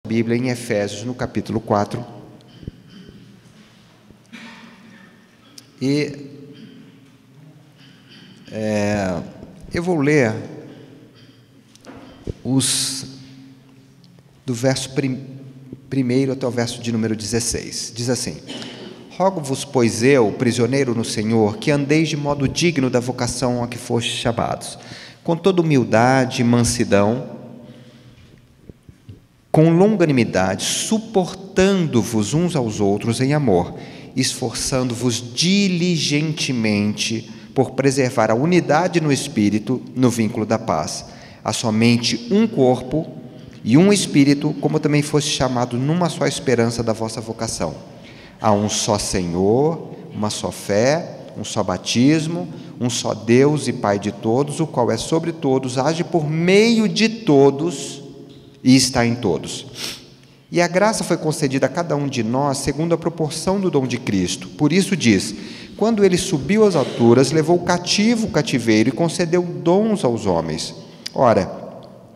Bíblia em Efésios, no capítulo 4. E eu vou ler do verso 1 até o verso de número 16. Diz assim: Rogo-vos, pois eu, prisioneiro no Senhor, que andeis de modo digno da vocação a que fostes chamados, com toda humildade e mansidão, com longanimidade, suportando-vos uns aos outros em amor, esforçando-vos diligentemente por preservar a unidade no Espírito, no vínculo da paz. Há somente um corpo e um Espírito, como também foste chamado numa só esperança da vossa vocação. Há um só Senhor, uma só fé, um só batismo, um só Deus e Pai de todos, o qual é sobre todos, age por meio de todos e está em todos. E a graça foi concedida a cada um de nós segundo a proporção do dom de Cristo. Por isso diz: quando ele subiu às alturas, levou cativo o cativeiro e concedeu dons aos homens. Ora,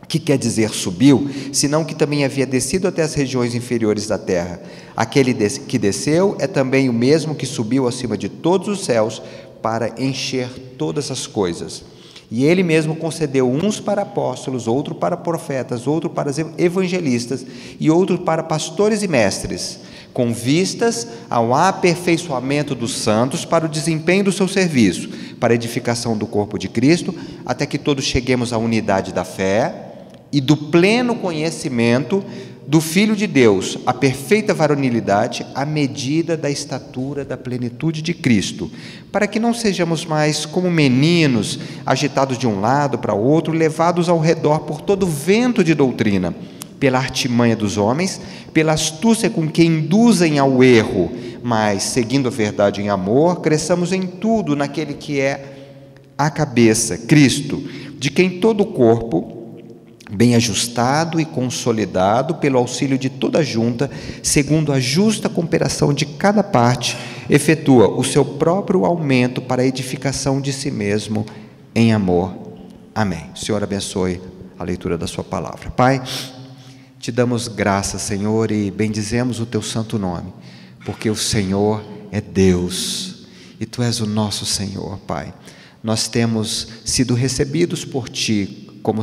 que quer dizer subiu, senão que também havia descido até as regiões inferiores da terra. Aquele que desceu é também o mesmo que subiu acima de todos os céus para encher todas as coisas. E ele mesmo concedeu uns para apóstolos, outro para profetas, outro para evangelistas e outro para pastores e mestres, com vistas ao aperfeiçoamento dos santos para o desempenho do seu serviço, para a edificação do corpo de Cristo, até que todos cheguemos à unidade da fé e do pleno conhecimento do Filho de Deus, a perfeita varonilidade, à medida da estatura da plenitude de Cristo, para que não sejamos mais como meninos, agitados de um lado para outro, levados ao redor por todo vento de doutrina, pela artimanha dos homens, pela astúcia com que induzem ao erro, mas, seguindo a verdade em amor, cresçamos em tudo naquele que é a cabeça, Cristo, de quem todo o corpo, bem ajustado e consolidado pelo auxílio de toda a junta, segundo a justa cooperação de cada parte, efetua o seu próprio aumento para a edificação de si mesmo em amor. Amém. O Senhor abençoe a leitura da sua palavra. Pai, te damos graças, Senhor, e bendizemos o teu santo nome, porque o Senhor é Deus e tu és o nosso Senhor, Pai. Nós temos sido recebidos por ti como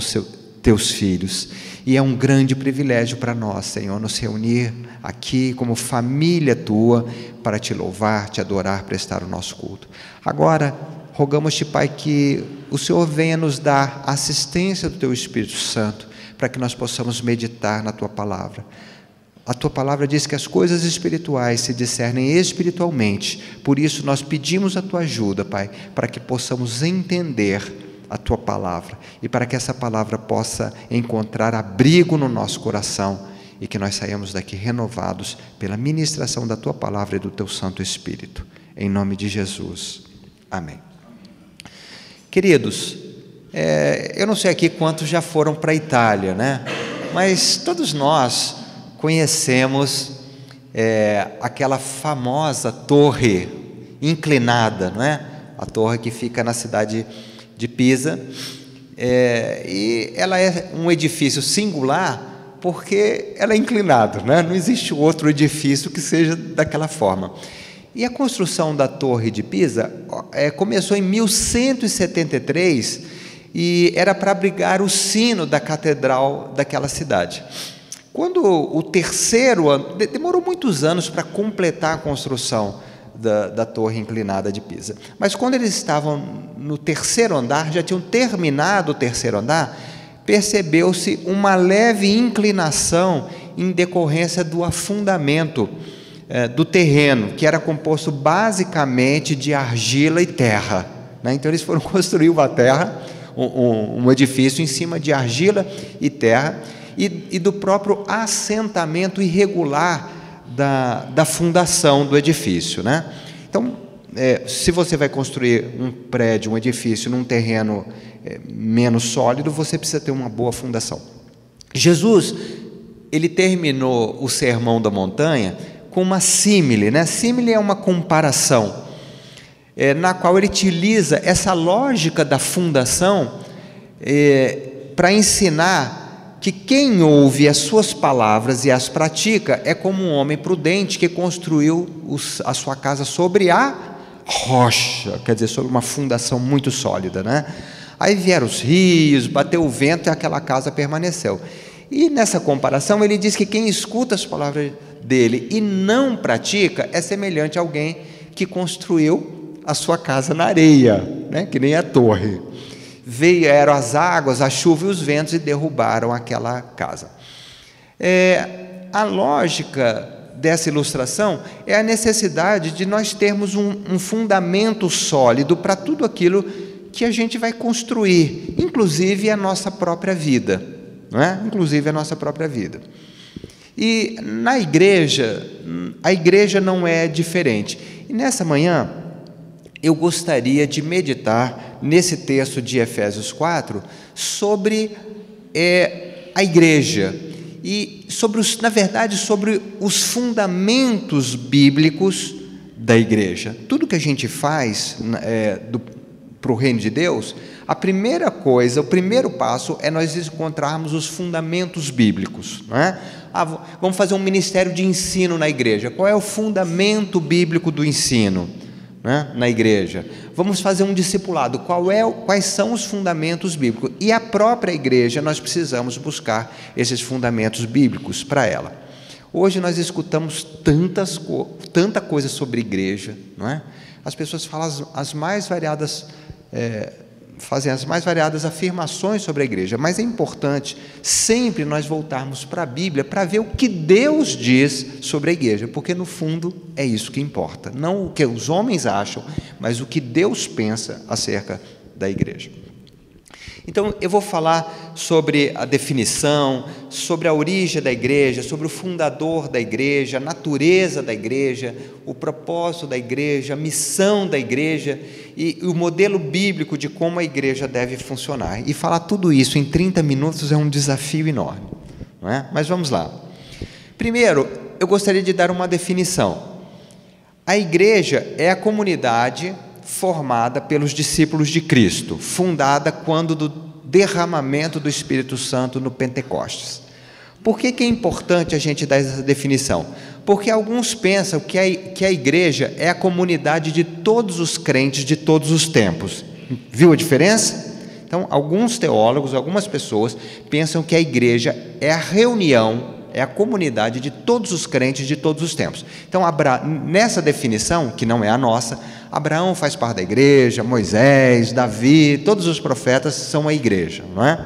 teus filhos, e é um grande privilégio para nós, Senhor, nos reunir aqui como família tua, para te louvar, te adorar, prestar o nosso culto. Agora, rogamos-te, Pai, que o Senhor venha nos dar a assistência do teu Espírito Santo, para que nós possamos meditar na tua palavra. A tua palavra diz que as coisas espirituais se discernem espiritualmente, por isso nós pedimos a tua ajuda, Pai, para que possamos entender a tua palavra, e para que essa palavra possa encontrar abrigo no nosso coração, e que nós saiamos daqui renovados pela ministração da tua palavra e do teu Santo Espírito, em nome de Jesus, amém. Queridos, eu não sei aqui quantos já foram para a Itália, né? Mas todos nós conhecemos aquela famosa torre inclinada, não é? A torre que fica na cidade de Pisa, e ela é um edifício singular porque ela é inclinada, né? Não existe outro edifício que seja daquela forma. E a construção da Torre de Pisa começou em 1173 e era para abrigar o sino da catedral daquela cidade. Quando o terceiro ano, demorou muitos anos para completar a construção da torre inclinada de Pisa, mas quando eles estavam no terceiro andar, já tinham terminado o terceiro andar, percebeu-se uma leve inclinação em decorrência do afundamento do terreno, que era composto basicamente de argila e terra, né? Então eles foram construir uma terra, um edifício em cima de argila e terra, e do próprio assentamento irregular da fundação do edifício, né? Então, se você vai construir um prédio, um edifício num terreno menos sólido, você precisa ter uma boa fundação. Jesus, ele terminou o Sermão da Montanha com uma símile, né? Símile é uma comparação, na qual ele utiliza essa lógica da fundação para ensinar que quem ouve as suas palavras e as pratica é como um homem prudente que construiu a sua casa sobre a rocha, quer dizer, sobre uma fundação muito sólida, né? Aí vieram os rios, bateu o vento e aquela casa permaneceu. E nessa comparação ele diz que quem escuta as palavras dele e não pratica é semelhante a alguém que construiu a sua casa na areia, né? Que nem a torre. Vieram as águas, a chuva e os ventos e derrubaram aquela casa. A lógica dessa ilustração é a necessidade de nós termos um fundamento sólido para tudo aquilo que a gente vai construir, inclusive a nossa própria vida, não é? Inclusive a nossa própria vida. E na igreja, a igreja não é diferente. E nessa manhã, eu gostaria de meditar nesse texto de Efésios 4 sobre a igreja e na verdade, sobre os fundamentos bíblicos da igreja. Tudo que a gente faz para o reino de Deus, a primeira coisa, o primeiro passo é nós encontrarmos os fundamentos bíblicos, não é? Vamos fazer um ministério de ensino na igreja. Qual é o fundamento bíblico do ensino, né, na igreja? Vamos fazer um discipulado. Quais são os fundamentos bíblicos? E a própria igreja, nós precisamos buscar esses fundamentos bíblicos para ela. Hoje nós escutamos tanta coisa sobre igreja, não é? As pessoas falam as mais variadas fazem as mais variadas afirmações sobre a igreja, mas é importante sempre nós voltarmos para a Bíblia para ver o que Deus diz sobre a igreja, porque no fundo é isso que importa, não o que os homens acham, mas o que Deus pensa acerca da igreja. Então eu vou falar sobre a definição, sobre a origem da igreja, sobre o fundador da igreja, a natureza da igreja, o propósito da igreja, a missão da igreja e o modelo bíblico de como a igreja deve funcionar. E falar tudo isso em 30 minutos é um desafio enorme, não é? Mas vamos lá. Primeiro, eu gostaria de dar uma definição. A igreja é a comunidade formada pelos discípulos de Cristo, fundada quando do derramamento do Espírito Santo no Pentecostes. Por que é importante a gente dar essa definição? Porque alguns pensam que a igreja é a comunidade de todos os crentes de todos os tempos. Viu a diferença? Então, alguns teólogos, algumas pessoas pensam que a igreja é a reunião, é a comunidade de todos os crentes de todos os tempos. Então, nessa definição, que não é a nossa, Abraão faz parte da igreja, Moisés, Davi, todos os profetas são a igreja, não é?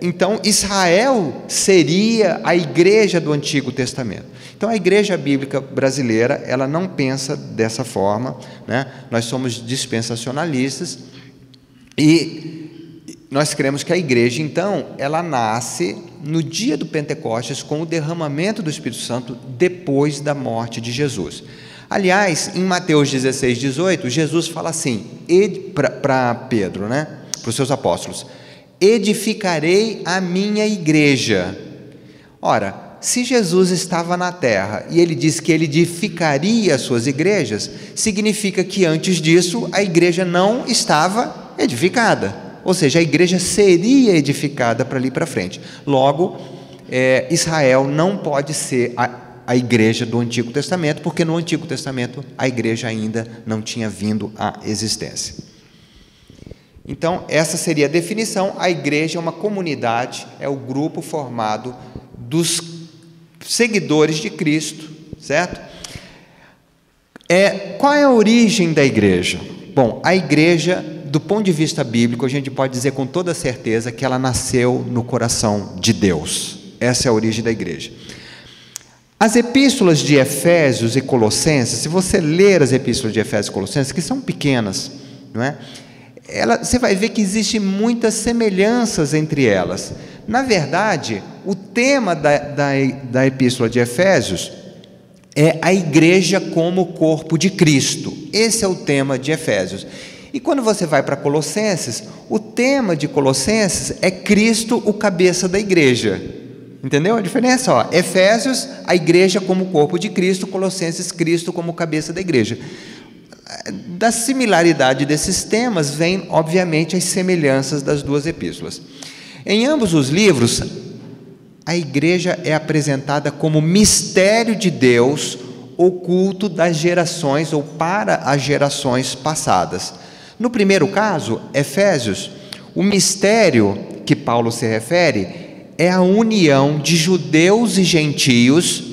Então, Israel seria a igreja do Antigo Testamento. Então, a igreja bíblica brasileira, ela não pensa dessa forma, né? Nós somos dispensacionalistas e nós cremos que a igreja, então, ela nasce no dia do Pentecostes com o derramamento do Espírito Santo depois da morte de Jesus. Aliás, em Mateus 16, 18, Jesus fala assim, para Pedro, né? Para os seus apóstolos, edificarei a minha igreja. Ora, se Jesus estava na terra e ele disse que ele edificaria as suas igrejas, significa que antes disso a igreja não estava edificada, ou seja, a igreja seria edificada para ali para frente. Logo, Israel não pode ser a igreja do Antigo Testamento, porque no Antigo Testamento a igreja ainda não tinha vindo à existência. Então, essa seria a definição. A igreja é uma comunidade, é o grupo formado dos seguidores de Cristo, certo? Qual é a origem da igreja? Bom, a igreja, do ponto de vista bíblico, a gente pode dizer com toda certeza que ela nasceu no coração de Deus. Essa é a origem da igreja. As epístolas de Efésios e Colossenses, se você ler as epístolas de Efésios e Colossenses, que são pequenas, não é? Você vai ver que existem muitas semelhanças entre elas. Na verdade, o tema da epístola de Efésios é a igreja como corpo de Cristo. Esse é o tema de Efésios. E quando você vai para Colossenses, o tema de Colossenses é Cristo, o cabeça da igreja. Entendeu a diferença? Efésios, a igreja como corpo de Cristo, Colossenses, Cristo como cabeça da igreja. Da similaridade desses temas, vem, obviamente, as semelhanças das duas epístolas. Em ambos os livros, a igreja é apresentada como mistério de Deus oculto das gerações ou para as gerações passadas. No primeiro caso, Efésios, o mistério que Paulo se refere é a união de judeus e gentios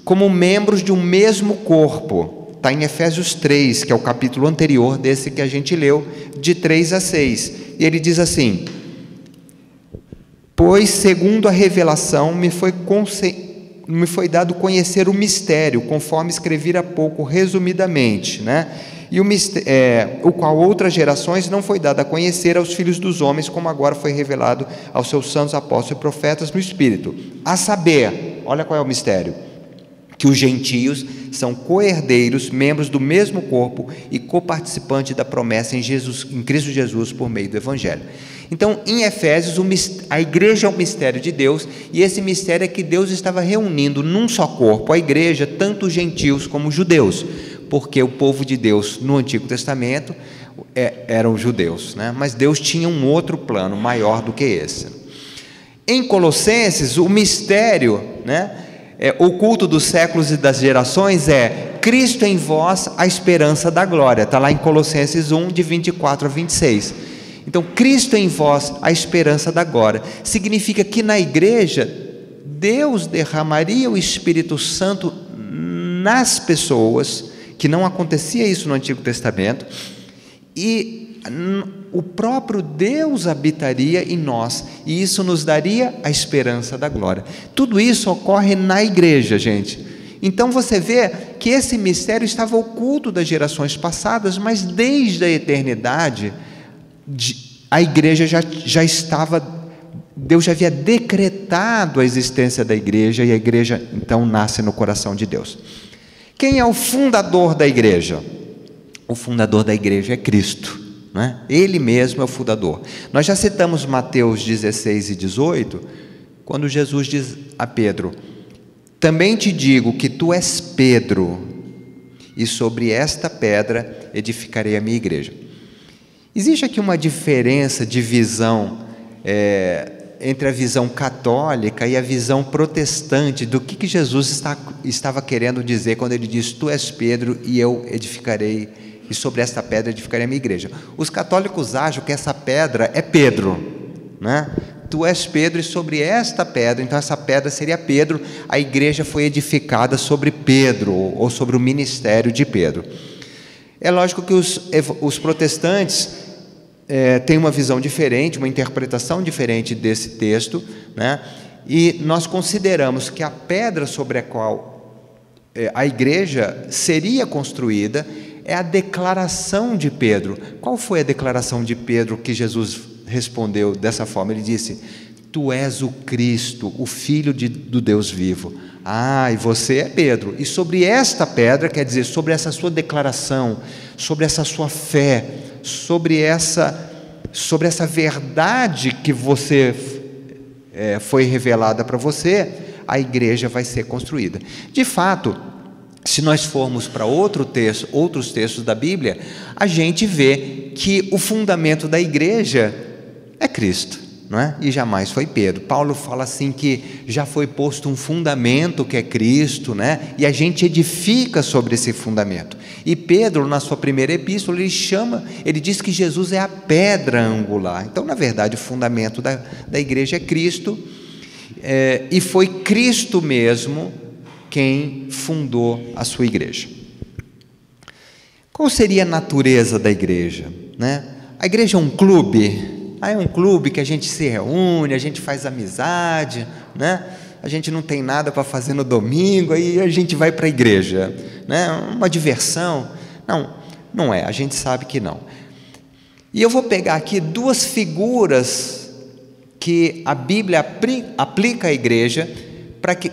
como membros de um mesmo corpo. Está em Efésios 3, que é o capítulo anterior desse que a gente leu, de 3 a 6. E ele diz assim: pois, segundo a revelação, me foi dado conhecer o mistério, conforme escrevi há pouco, resumidamente, né? E o qual outras gerações não foi dado a conhecer aos filhos dos homens, como agora foi revelado aos seus santos apóstolos e profetas no Espírito. A saber, olha qual é o mistério: que os gentios são co-herdeiros, membros do mesmo corpo e coparticipantes da promessa em Cristo Jesus por meio do Evangelho. Então, em Efésios, a igreja é um mistério de Deus, e esse mistério é que Deus estava reunindo num só corpo a igreja, tanto os gentios como os judeus, porque o povo de Deus no Antigo Testamento eram os judeus, né? Mas Deus tinha um outro plano maior do que esse. Em Colossenses, o mistério, né, oculto dos séculos e das gerações é Cristo em vós, a esperança da glória. Está lá em Colossenses 1, de 24 a 26. Então, Cristo em vós, a esperança da glória, significa que na igreja, Deus derramaria o Espírito Santo nas pessoas, que não acontecia isso no Antigo Testamento, e o próprio Deus habitaria em nós, e isso nos daria a esperança da glória. Tudo isso ocorre na igreja, gente. Então você vê que esse mistério estava oculto das gerações passadas, mas desde a eternidade, a igreja já estava, Deus já havia decretado a existência da igreja, e a igreja então nasce no coração de Deus. Quem é o fundador da igreja? O fundador da igreja é Cristo, né? Ele mesmo é o fundador. Nós já citamos Mateus 16 e 18, quando Jesus diz a Pedro: também te digo que tu és Pedro, e sobre esta pedra edificarei a minha igreja. Existe aqui uma diferença de visão entre a visão católica e a visão protestante do que Jesus estava querendo dizer quando ele diz: tu és Pedro e eu edificarei, e sobre esta pedra edificarei a minha igreja. Os católicos acham que essa pedra é Pedro, né? Tu és Pedro e sobre esta pedra, então essa pedra seria Pedro, a igreja foi edificada sobre Pedro, ou sobre o ministério de Pedro. É lógico que os protestantes têm uma visão diferente, uma interpretação diferente desse texto, né? E nós consideramos que a pedra sobre a qual a igreja seria construída é a declaração de Pedro. Qual foi a declaração de Pedro que Jesus respondeu dessa forma? Ele disse: tu és o Cristo, o Filho do Deus vivo. E você é Pedro, e sobre esta pedra, quer dizer, sobre essa sua declaração, sobre essa sua fé, sobre essa verdade que você foi revelada para você, a igreja vai ser construída. De fato, se nós formos para outros textos da Bíblia, a gente vê que o fundamento da igreja é Cristo, não é? E jamais foi Pedro. Paulo fala assim que já foi posto um fundamento que é Cristo, né? E a gente edifica sobre esse fundamento. E Pedro, na sua primeira epístola, ele diz que Jesus é a pedra angular. Então, na verdade, o fundamento da igreja é Cristo, e foi Cristo mesmo quem fundou a sua igreja. Qual seria a natureza da igreja, né? A igreja é um clube. É um clube que a gente se reúne, a gente faz amizade, né? A gente não tem nada para fazer no domingo, aí a gente vai para a igreja, né? Uma diversão. Não é, a gente sabe que não. E eu vou pegar aqui duas figuras que a Bíblia aplica à igreja,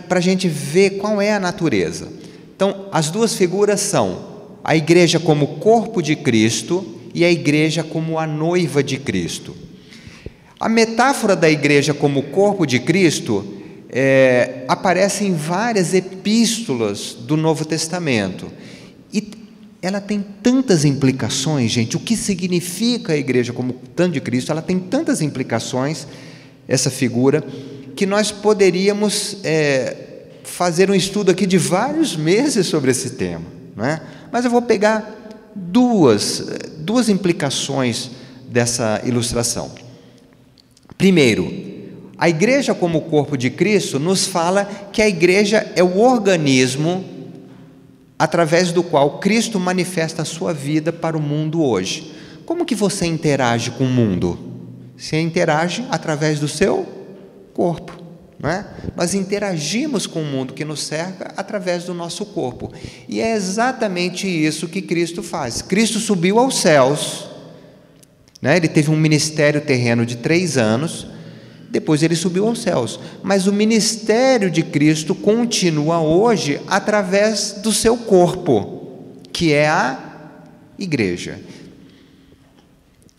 para a gente ver qual é a natureza. Então, as duas figuras são a igreja como corpo de Cristo e a igreja como a noiva de Cristo. A metáfora da igreja como corpo de Cristo aparece em várias epístolas do Novo Testamento, e ela tem tantas implicações, gente. O que significa a igreja como tanto de Cristo? Ela tem tantas implicações essa figura, que nós poderíamos fazer um estudo aqui de vários meses sobre esse tema, não é? Mas eu vou pegar duas implicações dessa ilustração. Primeiro, a igreja como o corpo de Cristo nos fala que a igreja é o organismo através do qual Cristo manifesta a sua vida para o mundo hoje. Como que você interage com o mundo? Você interage através do seu corpo, não é? Nós interagimos com o mundo que nos cerca através do nosso corpo. E é exatamente isso que Cristo faz. Cristo subiu aos céus, né? Ele teve um ministério terreno de 3 anos, depois ele subiu aos céus. Mas o ministério de Cristo continua hoje através do seu corpo, que é a igreja.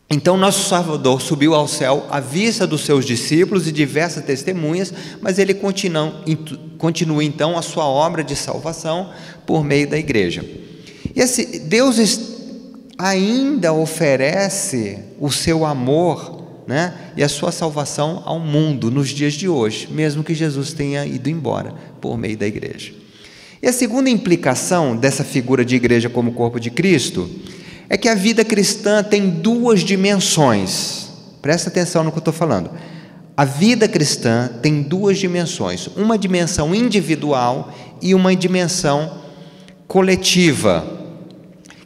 Então, nosso Salvador subiu ao céu à vista dos seus discípulos e diversas testemunhas, mas ele continua então a sua obra de salvação por meio da igreja. E Deus ainda oferece o seu amor, né, e a sua salvação ao mundo nos dias de hoje, mesmo que Jesus tenha ido embora por meio da igreja. E a segunda implicação dessa figura de igreja como corpo de Cristo é que a vida cristã tem 2 dimensões. Presta atenção no que eu estou falando. A vida cristã tem 2 dimensões, uma dimensão individual e uma dimensão coletiva,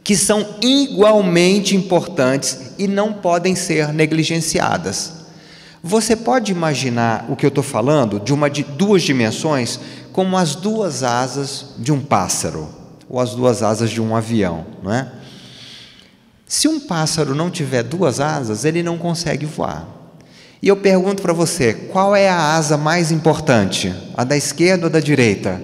que são igualmente importantes e não podem ser negligenciadas. Você pode imaginar o que eu estou falando de 2 dimensões como as 2 asas de um pássaro ou as 2 asas de um avião, não é? Se um pássaro não tiver 2 asas, ele não consegue voar. E eu pergunto para você, qual é a asa mais importante? A da esquerda ou da direita?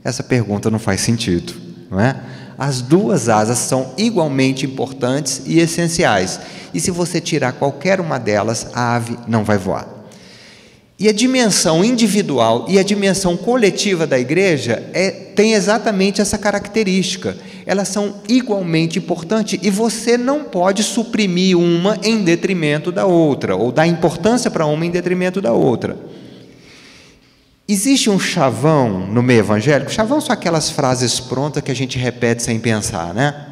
Essa pergunta não faz sentido, não é? As 2 asas são igualmente importantes e essenciais. E se você tirar qualquer uma delas, a ave não vai voar. E a dimensão individual e a dimensão coletiva da igreja tem exatamente essa característica. Elas são igualmente importantes e você não pode suprimir uma em detrimento da outra, ou dar importância para uma em detrimento da outra. Existe um chavão no meio evangélico. Chavão são aquelas frases prontas que a gente repete sem pensar, né?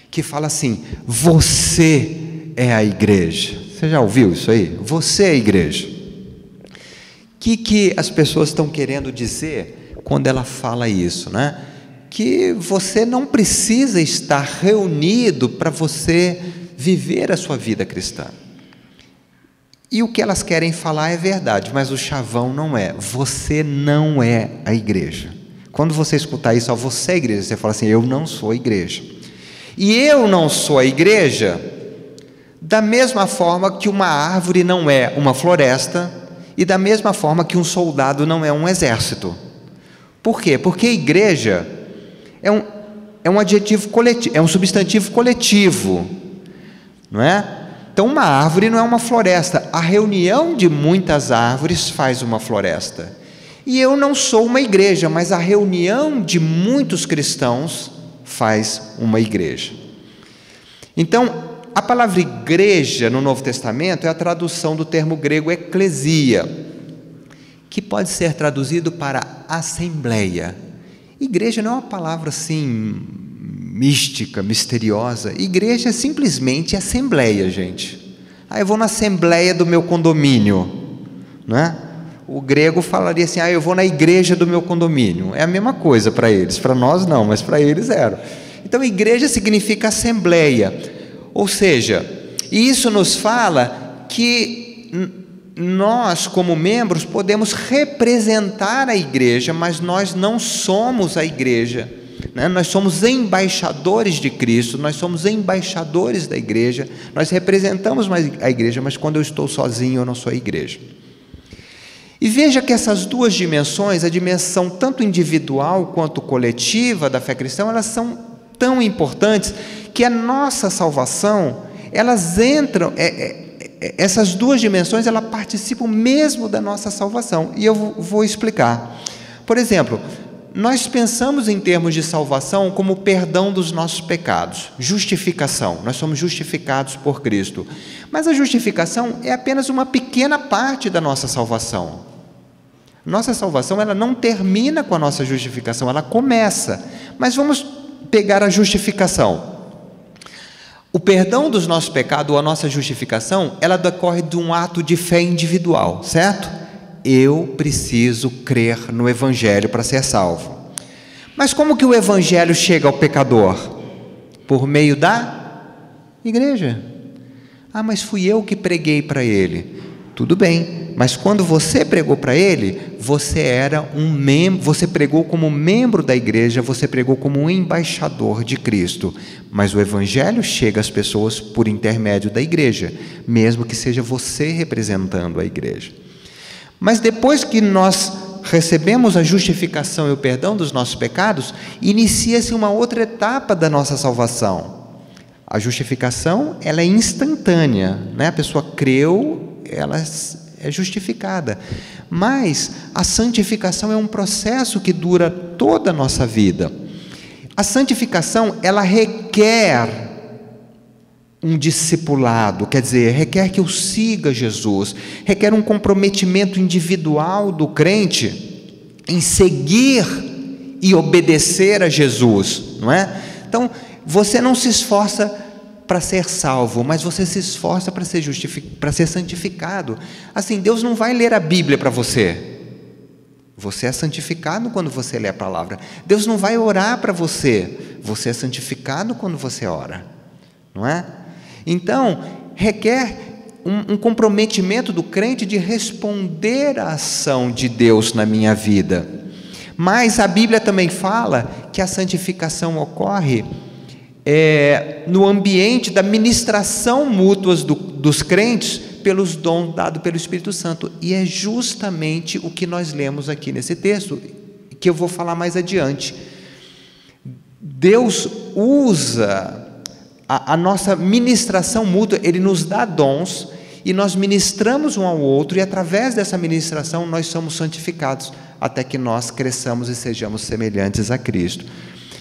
Que fala assim: você é a igreja. Você já ouviu isso aí? Você é a igreja. O que as pessoas estão querendo dizer quando ela fala isso, né? Que você não precisa estar reunido para você viver a sua vida cristã. E o que elas querem falar é verdade, mas o chavão não é. Você não é a igreja. Quando você escutar isso, você é a igreja, você fala assim: eu não sou a igreja. E eu não sou a igreja da mesma forma que uma árvore não é uma floresta, e da mesma forma que um soldado não é um exército. Por quê? Porque igreja é um adjetivo coletivo, é um substantivo coletivo, não é? Então, uma árvore não é uma floresta. A reunião de muitas árvores faz uma floresta. E eu não sou uma igreja, mas a reunião de muitos cristãos faz uma igreja. Então, a palavra igreja no Novo Testamento é a tradução do termo grego eclesia, que pode ser traduzido para assembleia. Igreja não é uma palavra assim mística, misteriosa. Igreja é simplesmente assembleia, gente. Eu vou na assembleia do meu condomínio, não é? O grego falaria assim: eu vou na igreja do meu condomínio. É a mesma coisa para eles, para nós não, mas para eles era. Então, igreja significa assembleia. Ou seja, isso nos fala que nós, como membros, podemos representar a igreja, mas nós não somos a igreja, né? Nós somos embaixadores de Cristo, nós somos embaixadores da igreja, nós representamos a igreja, mas quando eu estou sozinho, eu não sou a igreja. E veja que essas 2 dimensões, a dimensão tanto individual quanto coletiva da fé cristã, elas são tão importantes que a nossa salvação, elas entram, essas 2 dimensões, elas participam mesmo da nossa salvação, e eu vou explicar. Por exemplo, nós pensamos em termos de salvação como perdão dos nossos pecados, justificação, nós somos justificados por Cristo. Mas a justificação é apenas uma pequena parte da nossa salvação. Nossa salvação, ela não termina com a nossa justificação, ela começa. Mas vamos pegar a justificação. O perdão dos nossos pecados, ou a nossa justificação, ela decorre de um ato de fé individual, certo? Eu preciso crer no Evangelho para ser salvo. Mas como que o Evangelho chega ao pecador? Por meio da igreja. Ah, mas fui eu que preguei para ele. Tudo bem, mas quando você pregou para ele, você era um membro, você pregou como membro da igreja, você pregou como um embaixador de Cristo. Mas o Evangelho chega às pessoas por intermédio da igreja, mesmo que seja você representando a igreja. Mas depois que nós recebemos a justificação e o perdão dos nossos pecados, inicia-se uma outra etapa da nossa salvação. A justificação, ela é instantânea, né? A pessoa creu, ela é justificada. Mas a santificação é um processo que dura toda a nossa vida. A santificação, ela requer um discipulado, quer dizer, requer que eu siga Jesus, requer um comprometimento individual do crente em seguir e obedecer a Jesus, não é? Então, você não se esforça para ser salvo, mas você se esforça para ser santificado. Assim, Deus não vai ler a Bíblia para você. Você é santificado quando você lê a palavra. Deus não vai orar para você. Você é santificado quando você ora, não é? Então, requer um comprometimento do crente de responder à ação de Deus na minha vida. Mas a Bíblia também fala que a santificação ocorre no ambiente da ministração mútua dos crentes pelos dons dados pelo Espírito Santo. E é justamente o que nós lemos aqui nesse texto, que eu vou falar mais adiante. Deus usa a nossa ministração mútua, Ele nos dá dons, e nós ministramos um ao outro, e através dessa ministração nós somos santificados, até que nós cresçamos e sejamos semelhantes a Cristo.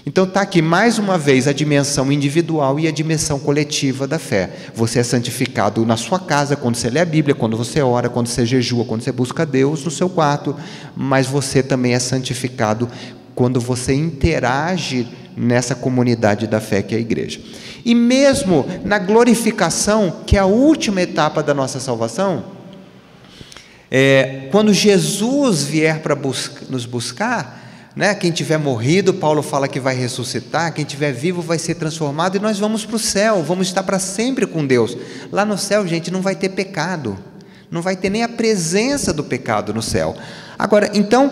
Então está aqui mais uma vez a dimensão individual e a dimensão coletiva da fé. Você é santificado na sua casa, quando você lê a Bíblia, quando você ora, quando você jejua, quando você busca Deus no seu quarto, mas você também é santificado quando você interage nessa comunidade da fé que é a igreja. E mesmo na glorificação, que é a última etapa da nossa salvação, quando Jesus vier para nos buscar, né? Quem tiver morrido, Paulo fala que vai ressuscitar, quem tiver vivo vai ser transformado, e nós vamos para o céu, vamos estar para sempre com Deus. Lá no céu, gente, não vai ter pecado, não vai ter nem a presença do pecado no céu. Agora, então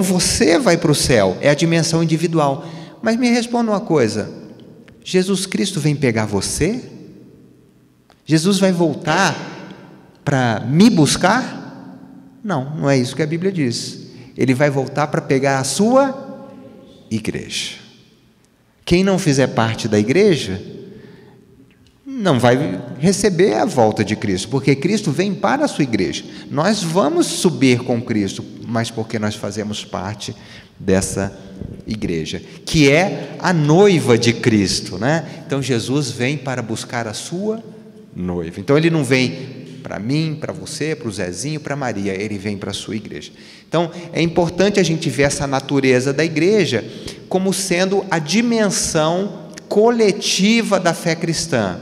você vai para o céu, é a dimensão individual. Mas me responda uma coisa: Jesus Cristo vem pegar você? Jesus vai voltar para me buscar? Não, não é isso que a Bíblia diz. Ele vai voltar para pegar a sua igreja. Quem não fizer parte da igreja não vai receber a volta de Cristo, porque Cristo vem para a sua igreja. Nós vamos subir com Cristo, mas porque nós fazemos parte dessa igreja, que é a noiva de Cristo, né? Então Jesus vem para buscar a sua noiva. Então Ele não vem para mim, para você, para o Zezinho, para Maria, Ele vem para a sua igreja. Então é importante a gente ver essa natureza da igreja como sendo a dimensão coletiva da fé cristã.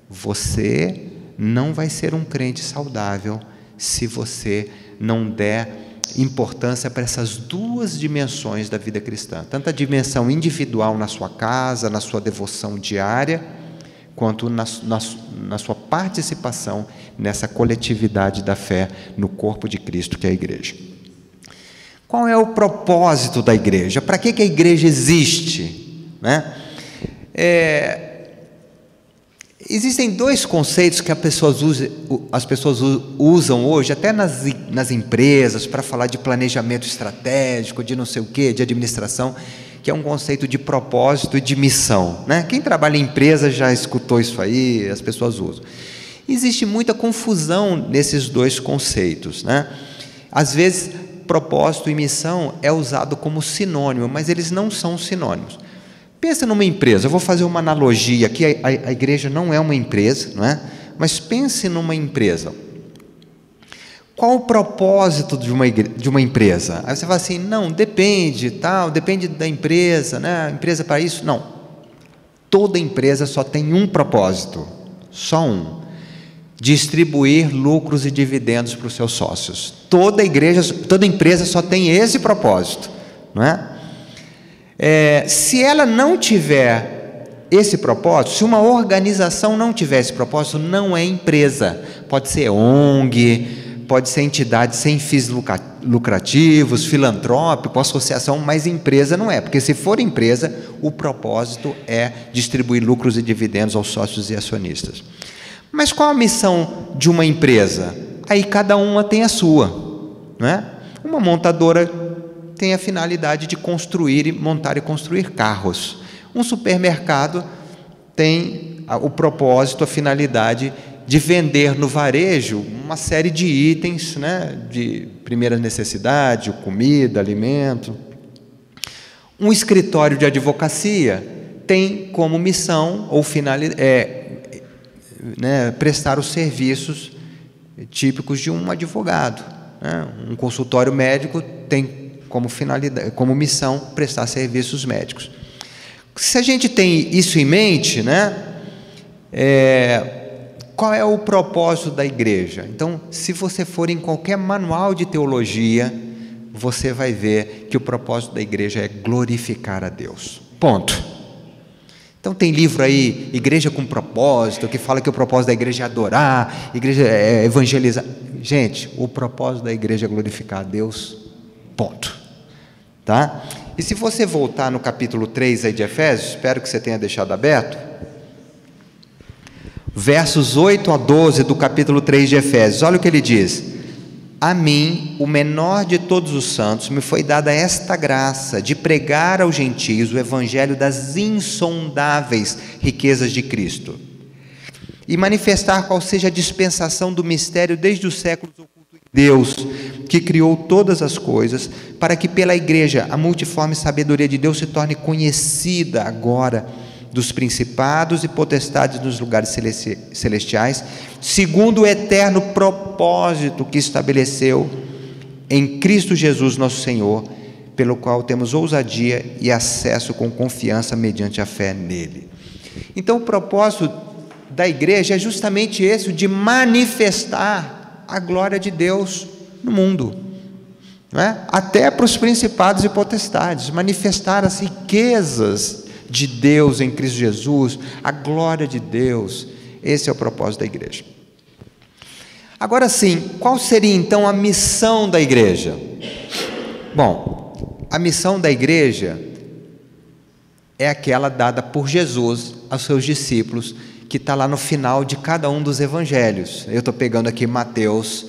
Você não vai ser um crente saudável se você não der importância para essas duas dimensões da vida cristã, tanto a dimensão individual na sua casa, na sua devoção diária, quanto na sua participação nessa coletividade da fé no corpo de Cristo, que é a igreja. Qual é o propósito da igreja? Para que a igreja existe, né? Existem dois conceitos que as pessoas usam hoje, até nas empresas, para falar de planejamento estratégico, de não sei o quê, de administração, que é um conceito de propósito e de missão, né? Quem trabalha em empresa já escutou isso aí, as pessoas usam. Existe muita confusão nesses dois conceitos, né? Às vezes propósito e missão é usado como sinônimo, mas eles não são sinônimos. Pensa numa empresa, eu vou fazer uma analogia aqui, a igreja não é uma empresa, não é? Mas pense numa empresa. Qual o propósito de uma empresa? Aí você fala assim, não, depende da empresa, né? Empresa para isso? Não. Toda empresa só tem um propósito, só um: distribuir lucros e dividendos para os seus sócios. Toda empresa só tem esse propósito, não é? Se ela não tiver esse propósito, se uma organização não tiver esse propósito, não é empresa. Pode ser ONG, pode ser entidade sem fins lucrativos, filantrópico, associação, mas empresa não é, porque se for empresa, o propósito é distribuir lucros e dividendos aos sócios e acionistas. Mas qual a missão de uma empresa? Aí cada uma tem a sua, não é? Uma montadora tem a finalidade de montar e construir carros. Um supermercado tem o propósito, a finalidade de vender no varejo uma série de itens, né, de primeira necessidade, comida, alimento. Um escritório de advocacia tem como missão ou finalidade prestar os serviços típicos de um advogado, né? Um consultório médico tem como finalidade, como missão, prestar serviços médicos. Se a gente tem isso em mente, né, qual é o propósito da igreja? Então, se você for em qualquer manual de teologia, você vai ver que o propósito da igreja é glorificar a Deus. Ponto. Então tem livro aí, Igreja com Propósito, que fala que o propósito da igreja é adorar, igreja é evangelizar. Gente, o propósito da igreja é glorificar a Deus, ponto. Tá? E se você voltar no capítulo 3 aí de Efésios, espero que você tenha deixado aberto, versos 8 a 12 do capítulo 3 de Efésios, olha o que ele diz: a mim, o menor de todos os santos, me foi dada esta graça de pregar aos gentios o evangelho das insondáveis riquezas de Cristo e manifestar qual seja a dispensação do mistério desde os séculos oculto em Deus, que criou todas as coisas, para que pela igreja a multiforme sabedoria de Deus se torne conhecida agora dos principados e potestades nos lugares celestiais, segundo o eterno propósito que estabeleceu em Cristo Jesus nosso Senhor, pelo qual temos ousadia e acesso com confiança mediante a fé nele. Então o propósito da igreja é justamente esse, o de manifestar a glória de Deus no mundo, não é? Até para os principados e potestades, manifestar as riquezas de Deus em Cristo Jesus, a glória de Deus. Esse é o propósito da igreja. Agora sim, qual seria então a missão da igreja? Bom, a missão da igreja é aquela dada por Jesus aos seus discípulos, que está lá no final de cada um dos evangelhos. Eu estou pegando aqui Mateus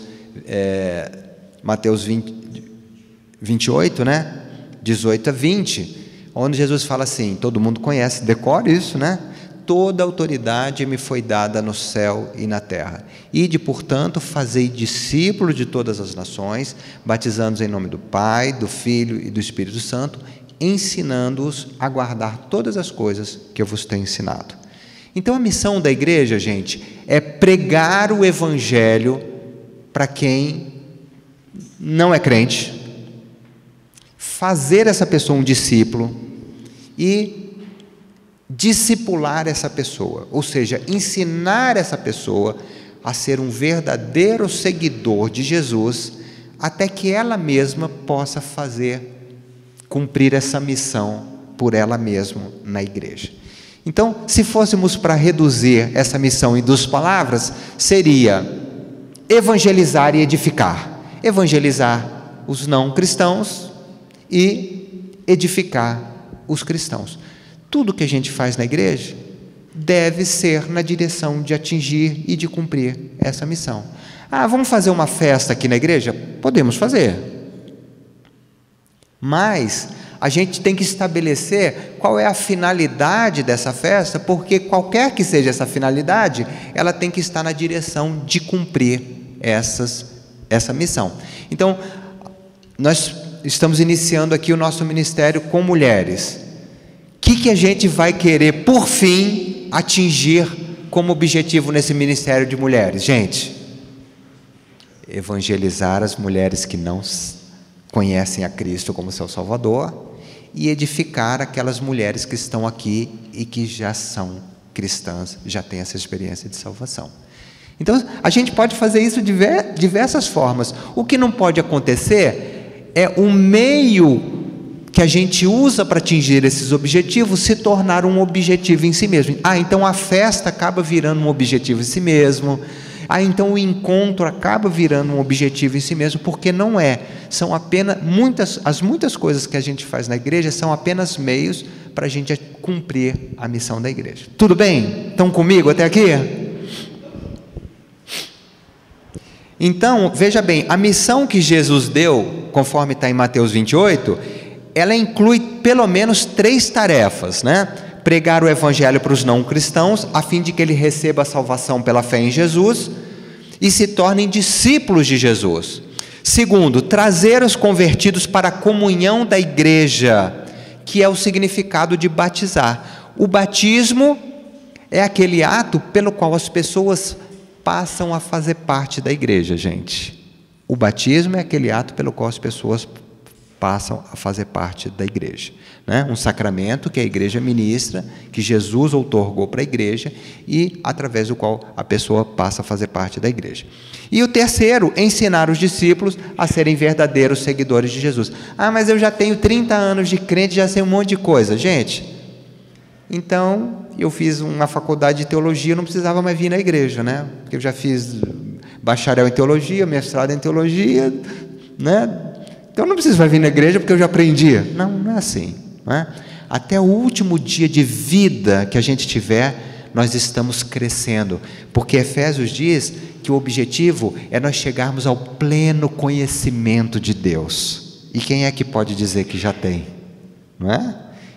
28, né? 18 a 20, onde Jesus fala assim, todo mundo conhece, decore isso, né? Toda autoridade me foi dada no céu e na terra. Ide, portanto, fazei discípulos de todas as nações, batizando-os em nome do Pai, do Filho e do Espírito Santo, ensinando-os a guardar todas as coisas que eu vos tenho ensinado. Então a missão da igreja, gente, é pregar o evangelho para quem não é crente, fazer essa pessoa um discípulo e discipular essa pessoa, ou seja, ensinar essa pessoa a ser um verdadeiro seguidor de Jesus, até que ela mesma possa cumprir essa missão por ela mesma na igreja. Então, se fôssemos para reduzir essa missão em 2 palavras, seria evangelizar e edificar. Evangelizar os não cristãos e edificar os cristãos. Tudo que a gente faz na igreja deve ser na direção de atingir e de cumprir essa missão. Ah, vamos fazer uma festa aqui na igreja? Podemos fazer. Mas a gente tem que estabelecer qual é a finalidade dessa festa, porque qualquer que seja essa finalidade, ela tem que estar na direção de cumprir essa missão. Então, nós estamos iniciando aqui o nosso ministério com mulheres. O que a gente vai querer, por fim, atingir como objetivo nesse ministério de mulheres? Gente, evangelizar as mulheres que não conhecem a Cristo como seu Salvador e edificar aquelas mulheres que estão aqui e que já são cristãs, já têm essa experiência de salvação. Então, a gente pode fazer isso de diversas formas. O que não pode acontecer é o meio que a gente usa para atingir esses objetivos se tornar um objetivo em si mesmo. Então a festa acaba virando um objetivo em si mesmo. Então o encontro acaba virando um objetivo em si mesmo, porque não é. São apenas muitas coisas que a gente faz na igreja são apenas meios para a gente cumprir a missão da igreja. Tudo bem? Estão comigo até aqui? Então, veja bem, a missão que Jesus deu, conforme está em Mateus 28, ela inclui pelo menos 3 tarefas, né? Pregar o evangelho para os não cristãos, a fim de que ele receba a salvação pela fé em Jesus e se tornem discípulos de Jesus. Segundo, trazer os convertidos para a comunhão da igreja, que é o significado de batizar. O batismo é aquele ato pelo qual as pessoas passam a fazer parte da igreja, gente. O batismo é aquele ato pelo qual as pessoas passam a fazer parte da igreja, né? Um sacramento que a igreja ministra, que Jesus outorgou para a igreja e através do qual a pessoa passa a fazer parte da igreja. E o terceiro, ensinar os discípulos a serem verdadeiros seguidores de Jesus. Mas eu já tenho 30 anos de crente, já sei um monte de coisa. Gente, então eu fiz uma faculdade de teologia, não precisava mais vir na igreja, né? Porque eu já fiz bacharel em teologia, mestrado em teologia, né? Então não preciso mais vir na igreja porque eu já aprendi. Não é assim, não é? Até o último dia de vida que a gente tiver, nós estamos crescendo, porque Efésios diz que o objetivo é nós chegarmos ao pleno conhecimento de Deus. E quem é que pode dizer que já tem? Não é?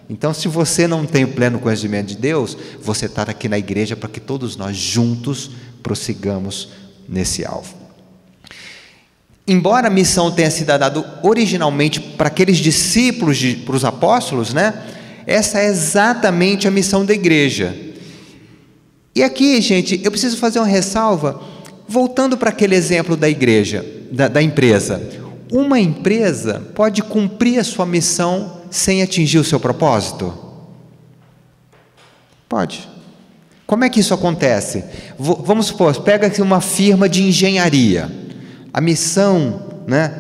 Então, se você não tem o pleno conhecimento de Deus, você está aqui na igreja para que todos nós juntos prossigamos nesse alvo. Embora a missão tenha sido dada originalmente para aqueles discípulos, para os apóstolos, né? Essa é exatamente a missão da igreja. E aqui, gente, eu preciso fazer uma ressalva, voltando para aquele exemplo da igreja, da empresa. Uma empresa pode cumprir a sua missão sem atingir o seu propósito? Pode. Como é que isso acontece? Vamos supor, pega aqui uma firma de engenharia. A missão, né,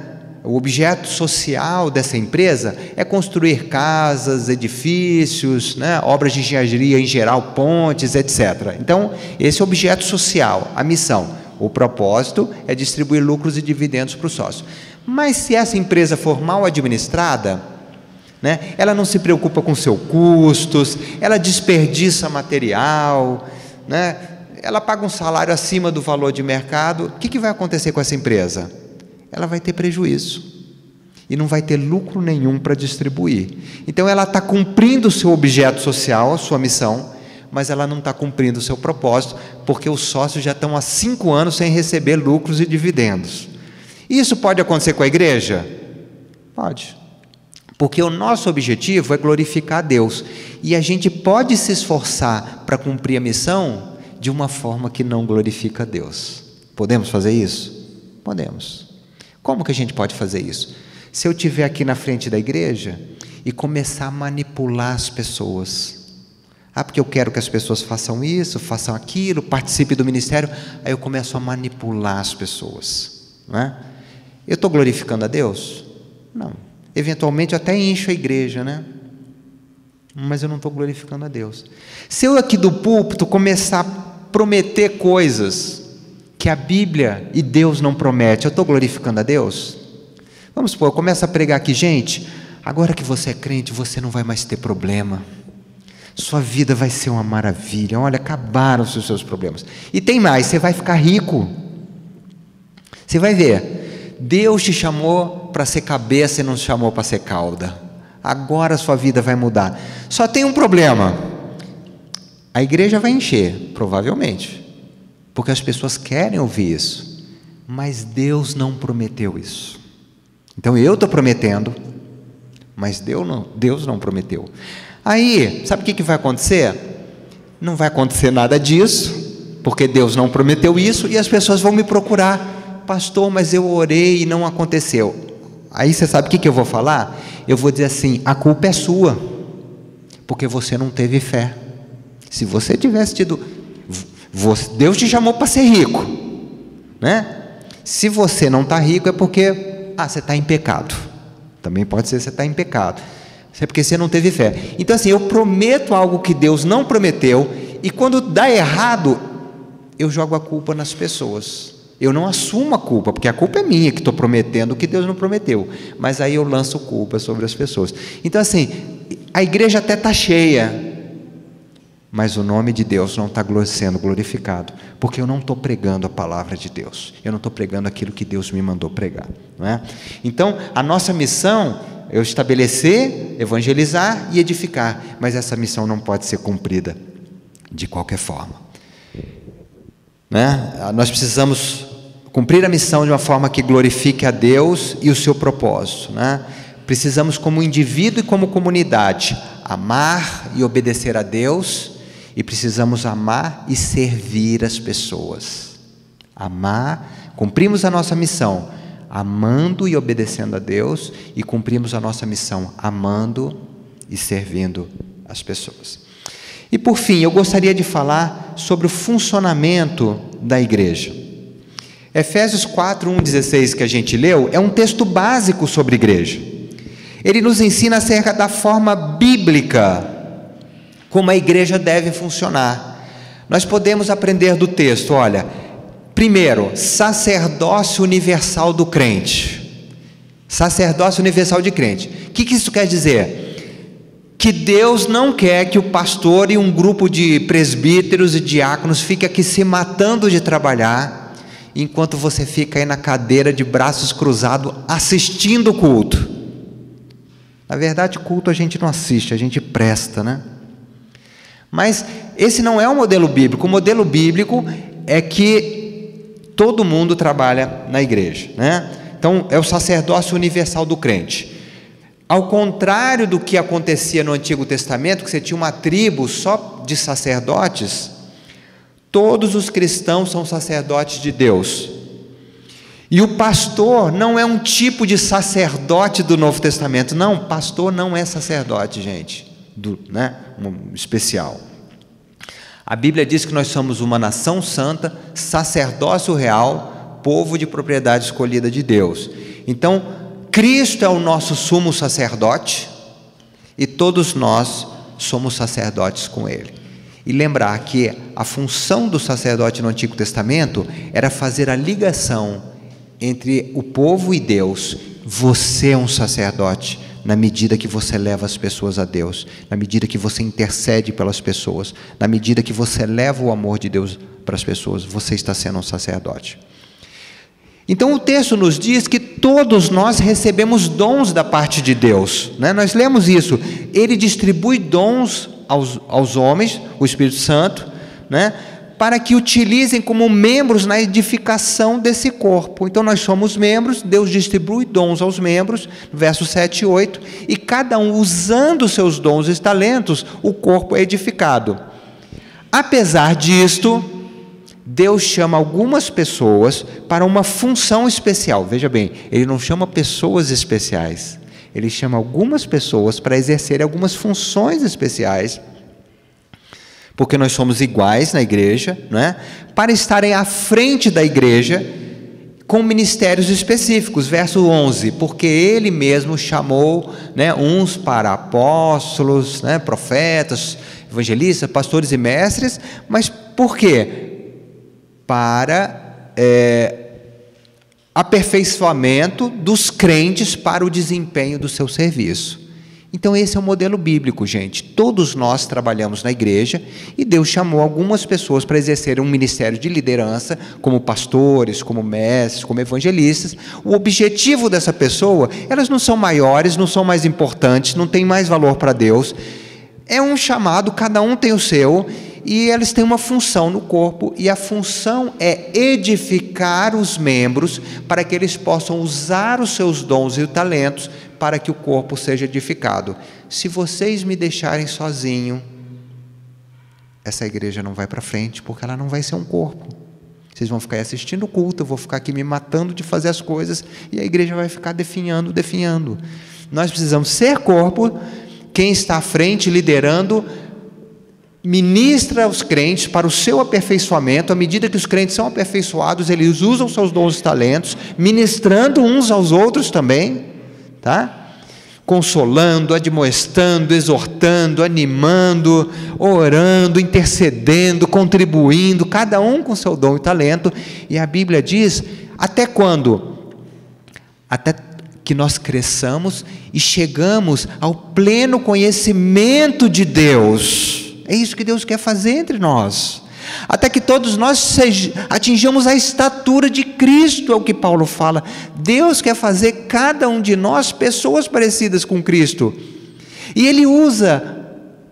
o objeto social dessa empresa é construir casas, edifícios, né, obras de engenharia em geral, pontes, etc. Então, esse é o objeto social, a missão. O propósito é distribuir lucros e dividendos para o sócio. Mas se essa empresa for mal administrada, né, ela não se preocupa com seus custos, ela desperdiça material, né, ela paga um salário acima do valor de mercado, o que vai acontecer com essa empresa? Ela vai ter prejuízo e não vai ter lucro nenhum para distribuir. Então ela está cumprindo o seu objeto social, a sua missão, mas ela não está cumprindo o seu propósito, porque os sócios já estão há 5 anos sem receber lucros e dividendos. Isso pode acontecer com a igreja? Pode. Porque o nosso objetivo é glorificar a Deus, e a gente pode se esforçar para cumprir a missão de uma forma que não glorifica a Deus. Podemos fazer isso? Podemos. Como que a gente pode fazer isso? Se eu estiver aqui na frente da igreja e começar a manipular as pessoas, porque eu quero que as pessoas façam isso, façam aquilo, participem do ministério, aí eu começo a manipular as pessoas, não é? Eu estou glorificando a Deus? Não. Eventualmente eu até encho a igreja, né? Mas eu não estou glorificando a Deus. Se eu aqui do púlpito começar a prometer coisas que a Bíblia e Deus não promete, eu estou glorificando a Deus? Vamos supor, eu começo a pregar aqui, gente, agora que você é crente, você não vai mais ter problema, sua vida vai ser uma maravilha, olha, acabaram-se os seus problemas, e tem mais, você vai ficar rico, você vai ver, Deus te chamou para ser cabeça e não te chamou para ser cauda, agora a sua vida vai mudar. Só tem um problema, a igreja vai encher, provavelmente, porque as pessoas querem ouvir isso, mas Deus não prometeu isso. Então eu estou prometendo, mas Deus não prometeu. Aí, sabe o que vai acontecer? Não vai acontecer nada disso, porque Deus não prometeu isso, e as pessoas vão me procurar: pastor, mas eu orei e não aconteceu. Aí você sabe o que eu vou falar? Eu vou dizer assim: a culpa é sua, porque você não teve fé. Se você tivesse tido, Deus te chamou para ser rico, né? Se você não está rico é porque você está em pecado. Também pode ser que você está em pecado. Isso é porque você não teve fé. Então assim, eu prometo algo que Deus não prometeu, e quando dá errado, eu jogo a culpa nas pessoas. Eu não assumo a culpa, porque a culpa é minha, que estou prometendo o que Deus não prometeu. Mas aí eu lanço culpa sobre as pessoas. Então assim, a igreja até está cheia, mas o nome de Deus não está sendo glorificado, porque eu não estou pregando a palavra de Deus, eu não estou pregando aquilo que Deus me mandou pregar, não é? Então a nossa missão é estabelecer, evangelizar e edificar, mas essa missão não pode ser cumprida de qualquer forma, né? Nós precisamos cumprir a missão de uma forma que glorifique a Deus e o seu propósito, né? Precisamos, como indivíduo e como comunidade, amar e obedecer a Deus, e precisamos amar e servir as pessoas. Amar, cumprimos a nossa missão amando e obedecendo a Deus, e cumprimos a nossa missão amando e servindo as pessoas. E por fim, eu gostaria de falar sobre o funcionamento da igreja. Efésios 4:1-16, que a gente leu, é um texto básico sobre igreja. Ele nos ensina acerca da forma bíblica como a igreja deve funcionar. Nós podemos aprender do texto, olha, primeiro, sacerdócio universal do crente. Sacerdócio universal de crente. O que isso quer dizer? Que Deus não quer que o pastor e um grupo de presbíteros e diáconos fiquem aqui se matando de trabalhar, enquanto você fica aí na cadeira de braços cruzados assistindo o culto. Na verdade, culto a gente não assiste, a gente presta, né? Mas esse não é o modelo bíblico. O modelo bíblico é que todo mundo trabalha na igreja, né? Então é o sacerdócio universal do crente. Ao contrário do que acontecia no Antigo Testamento, que você tinha uma tribo só de sacerdotes, todos os cristãos são sacerdotes de Deus. E o pastor não é um tipo de sacerdote do Novo Testamento. Não, pastor não é sacerdote, gente, um especial. A Bíblia diz que nós somos uma nação santa, sacerdócio real, povo de propriedade escolhida de Deus. Então, Cristo é o nosso sumo sacerdote, e todos nós somos sacerdotes com Ele. E lembrar que a função do sacerdote no Antigo Testamento era fazer a ligação entre o povo e Deus. Você é um sacerdote na medida que você leva as pessoas a Deus, na medida que você intercede pelas pessoas, na medida que você leva o amor de Deus para as pessoas, você está sendo um sacerdote. Então o texto nos diz que todos nós recebemos dons da parte de Deus, né? Nós lemos isso, Ele distribui dons aos homens, o Espírito Santo, né? Para que utilizem como membros na edificação desse corpo. Então nós somos membros, Deus distribui dons aos membros, versos 7 e 8, e cada um usando os seus dons e talentos, o corpo é edificado. Apesar disto, Deus chama algumas pessoas para uma função especial. Veja bem, Ele não chama pessoas especiais, Ele chama algumas pessoas para exercerem algumas funções especiais, porque nós somos iguais na igreja, né? Para estarem à frente da igreja com ministérios específicos. Verso 11, porque Ele mesmo chamou, né, uns para apóstolos, né, profetas, evangelistas, pastores e mestres, mas por quê? Para aperfeiçoamento dos crentes para o desempenho do seu serviço. Então esse é o modelo bíblico, gente. Todos nós trabalhamos na igreja e Deus chamou algumas pessoas para exercerem um ministério de liderança, como pastores, como mestres, como evangelistas. O objetivo dessa pessoa, elas não são maiores, não são mais importantes, não têm mais valor para Deus. É um chamado, cada um tem o seu, e eles têm uma função no corpo, e a função é edificar os membros para que eles possam usar os seus dons e talentos para que o corpo seja edificado. Se vocês me deixarem sozinho, essa igreja não vai para frente, porque ela não vai ser um corpo. Vocês vão ficar aí assistindo o culto, eu vou ficar aqui me matando de fazer as coisas, e a igreja vai ficar definhando. Nós precisamos ser corpo. Quem está à frente, liderando, ministra aos crentes para o seu aperfeiçoamento. À medida que os crentes são aperfeiçoados, eles usam seus dons e talentos, ministrando uns aos outros também, tá? Consolando, admoestando, exortando, animando, orando, intercedendo, contribuindo, cada um com seu dom e talento. E a Bíblia diz, até quando? Até que nós cresçamos e chegamos ao pleno conhecimento de Deus. É isso que Deus quer fazer entre nós. Até que todos nós atinjamos a estatura de Cristo, é o que Paulo fala. Deus quer fazer cada um de nós pessoas parecidas com Cristo. E Ele usa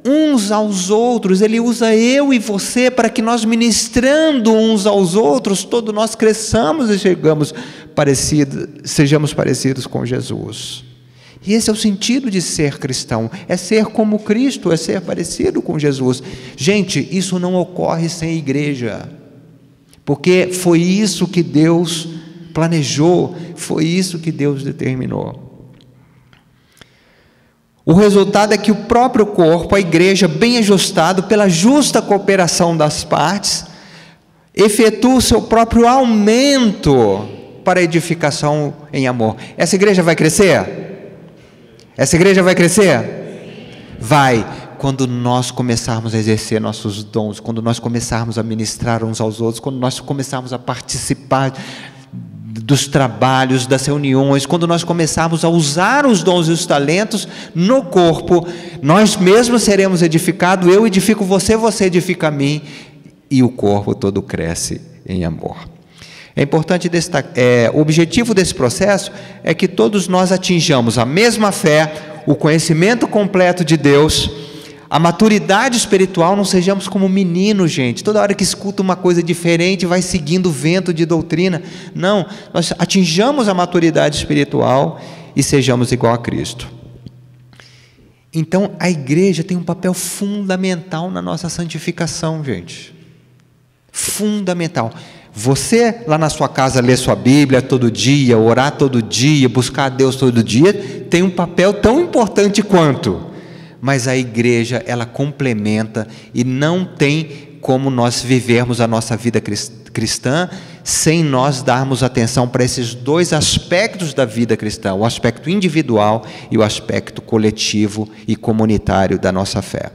uns aos outros, Ele usa eu e você para que nós, ministrando uns aos outros, todos nós cresçamos e sejamos parecidos com Jesus. E esse é o sentido de ser cristão, é ser como Cristo, é ser parecido com Jesus. Gente, isso não ocorre sem igreja, porque foi isso que Deus planejou, foi isso que Deus determinou. O resultado é que o próprio corpo, a igreja, bem ajustado pela justa cooperação das partes, efetua o seu próprio aumento para a edificação em amor. Essa igreja vai crescer? Essa igreja vai crescer? Vai, quando nós começarmos a exercer nossos dons, quando nós começarmos a ministrar uns aos outros, quando nós começarmos a participar dos trabalhos, das reuniões, quando nós começarmos a usar os dons e os talentos no corpo, nós mesmos seremos edificados. Eu edifico você, você edifica a mim, e o corpo todo cresce em amor. É importante destacar, o objetivo desse processo é que todos nós atinjamos a mesma fé, o conhecimento completo de Deus, a maturidade espiritual. Não sejamos como meninos, gente, toda hora que escuta uma coisa diferente, vai seguindo o vento de doutrina. Não, nós atinjamos a maturidade espiritual e sejamos igual a Cristo. Então, a igreja tem um papel fundamental na nossa santificação, gente. Fundamental. Você, lá na sua casa, ler sua Bíblia todo dia, orar todo dia, buscar a Deus todo dia, tem um papel tão importante quanto. Mas a igreja, ela complementa, e não tem como nós vivermos a nossa vida cristã sem nós darmos atenção para esses dois aspectos da vida cristã, o aspecto individual e o aspecto coletivo e comunitário da nossa fé.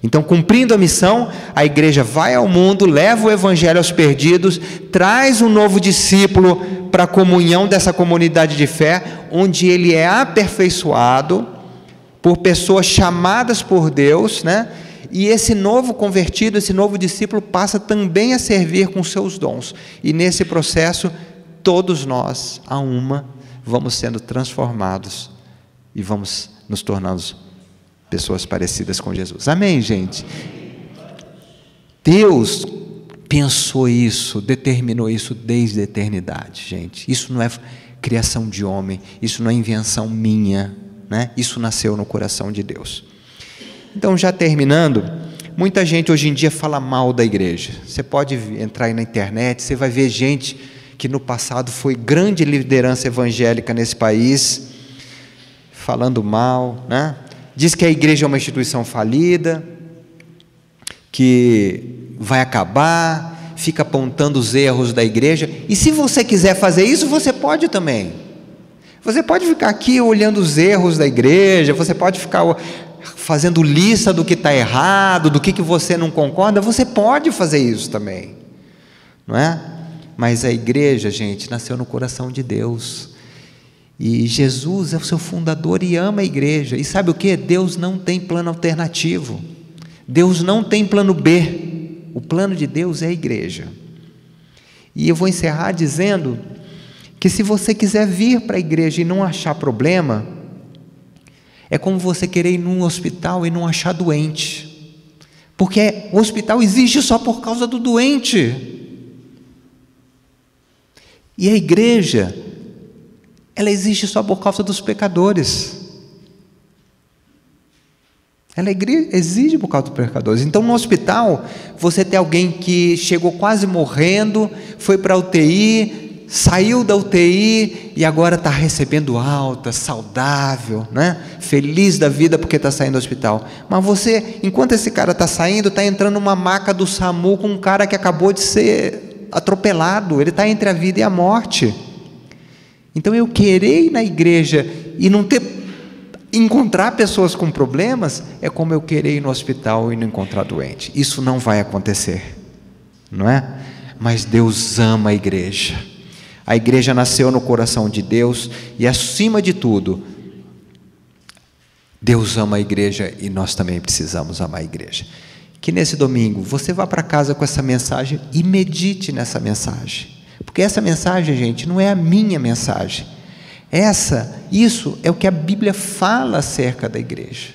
Então, cumprindo a missão, a igreja vai ao mundo, leva o evangelho aos perdidos, traz um novo discípulo para a comunhão dessa comunidade de fé, onde ele é aperfeiçoado por pessoas chamadas por Deus, né? E esse novo convertido, esse novo discípulo passa também a servir com seus dons. E nesse processo, todos nós, a uma, vamos sendo transformados e vamos nos tornando pessoas parecidas com Jesus. Amém, gente? Deus pensou isso, determinou isso desde a eternidade, gente. Isso não é criação de homem, isso não é invenção minha, né? Isso nasceu no coração de Deus. Então, já terminando, muita gente hoje em dia fala mal da igreja. Você pode entrar aí na internet, você vai ver gente que no passado foi grande liderança evangélica nesse país, falando mal, né? Diz que a igreja é uma instituição falida, que vai acabar, fica apontando os erros da igreja. E se você quiser fazer isso, você pode também. Você pode ficar aqui olhando os erros da igreja, você pode ficar fazendo lista do que está errado, do que você não concorda. Você pode fazer isso também, não é? Mas a igreja, gente, nasceu no coração de Deus, e Jesus é o seu fundador e ama a igreja. E sabe o que? Deus não tem plano alternativo, Deus não tem plano B. O plano de Deus é a igreja. E eu vou encerrar dizendo que, se você quiser vir para a igreja e não achar problema, é como você querer ir num hospital e não achar doente, Porque o hospital existe só por causa do doente. E a igreja, ela existe só por causa dos pecadores. Ela exige por causa dos pecadores. Então, no hospital, você tem alguém que chegou quase morrendo, foi para a UTI, saiu da UTI e agora está recebendo alta, saudável, né? Feliz da vida porque está saindo do hospital. Mas você, enquanto esse cara está saindo, está entrando numa maca do SAMU com um cara que acabou de ser atropelado. Ele está entre a vida e a morte. Então, eu querer ir na igreja e não encontrar pessoas com problemas é como eu querer ir no hospital e não encontrar doente. Isso não vai acontecer, não é? Mas Deus ama a igreja. A igreja nasceu no coração de Deus e, acima de tudo, Deus ama a igreja e nós também precisamos amar a igreja. Que nesse domingo você vá para casa com essa mensagem e medite nessa mensagem, porque essa mensagem, gente, não é a minha mensagem. Isso é o que a Bíblia fala acerca da igreja,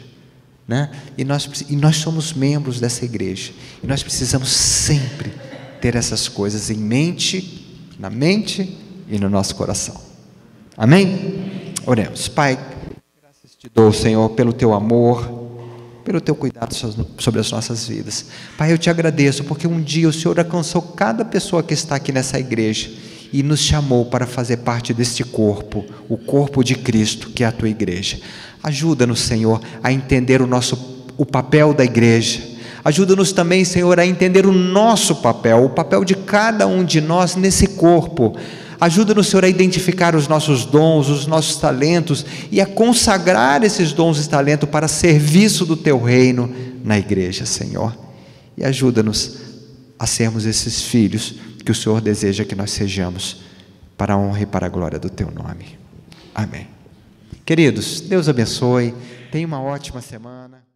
né? E nós somos membros dessa igreja, e nós precisamos sempre ter essas coisas em mente, na mente e no nosso coração. Amém? Oremos. Pai, graças te dou, Senhor, pelo teu amor, pelo teu cuidado sobre as nossas vidas. Pai, eu te agradeço porque um dia o Senhor alcançou cada pessoa que está aqui nessa igreja e nos chamou para fazer parte deste corpo, o corpo de Cristo, que é a tua igreja. Ajuda-nos, Senhor, a entender o papel da igreja. Ajuda-nos também, Senhor, a entender o nosso papel, o papel de cada um de nós nesse corpo. Ajuda-nos, Senhor, a identificar os nossos dons, os nossos talentos e a consagrar esses dons e talentos para serviço do teu reino na igreja, Senhor. E ajuda-nos a sermos esses filhos que o Senhor deseja que nós sejamos, para a honra e para a glória do teu nome. Amém. Queridos, Deus abençoe, tenha uma ótima semana.